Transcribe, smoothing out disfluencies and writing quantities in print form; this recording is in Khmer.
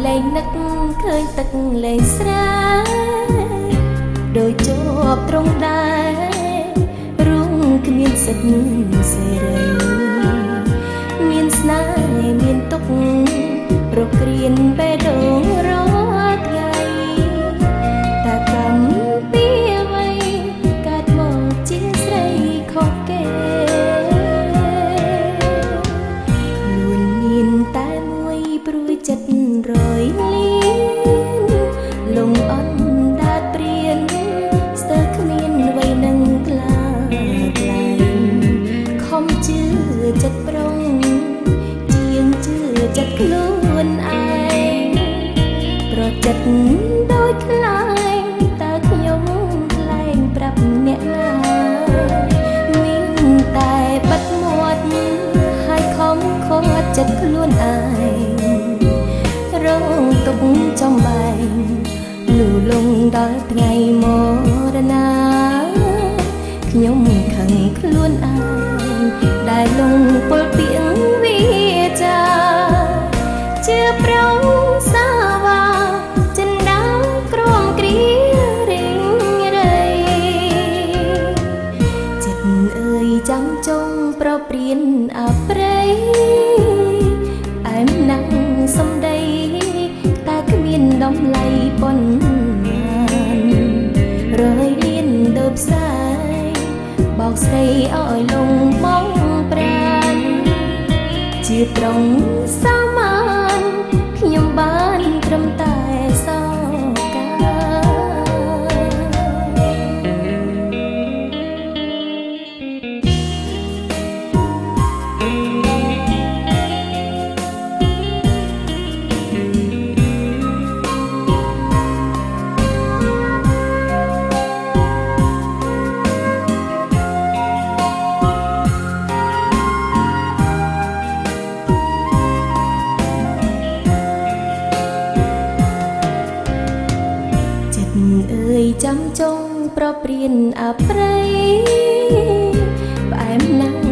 លែងនឹកឃើញទឹកលែងស្រាដូចជាប់ត្រង់ដែររួងគ្មានសិទ្ធសេរីមានស្នេហ៍មានទុក្ខរកគ្រានបេះដូងរាល់ថ្ងៃតែកម្មពីអ្វីកាត់មកជាស្រីខុសគេខ្លួនមានតែមួយព្រួយចិត្តរយលៀនលំអន់ដាតព្រៀនស្ទើរគ្មានអ្វីនឹងក្លាក្លែងខំជឿចិត្តប្រុងជាងជឿចិត្តខ្លួនឯងប្រចិត្តដូចខ្លែងតើខ្ញុំខ្លែងប្រាប់អ្នកណាមានតែបិទមាត់ហើយខំខាត់ចិត្តខ្លួនឯងរងទុកចំបែងលូលងដល់ថ្ងៃមរណាខ្ញុំខឹងខ្លួនឯងដែលលងពលពីងវាចាជឿប្រងសាវាចិនដាវក្រមគ្រារិញរៃចិត្តអើយចាំចុងប្រព្រៀនអប្រៃអែមណាស់សំដីតែគ្មានដំឡៃប៉ុន្មានរយលៀនដើបផ្សាយបោកស្រីឲ្យលងបងប្រានជាប្រុងសាមានខ្ញុំបានត្រឹមតែសោកាចាំចុងប្រព្រៀនអប្រៃផ្អែមណាស់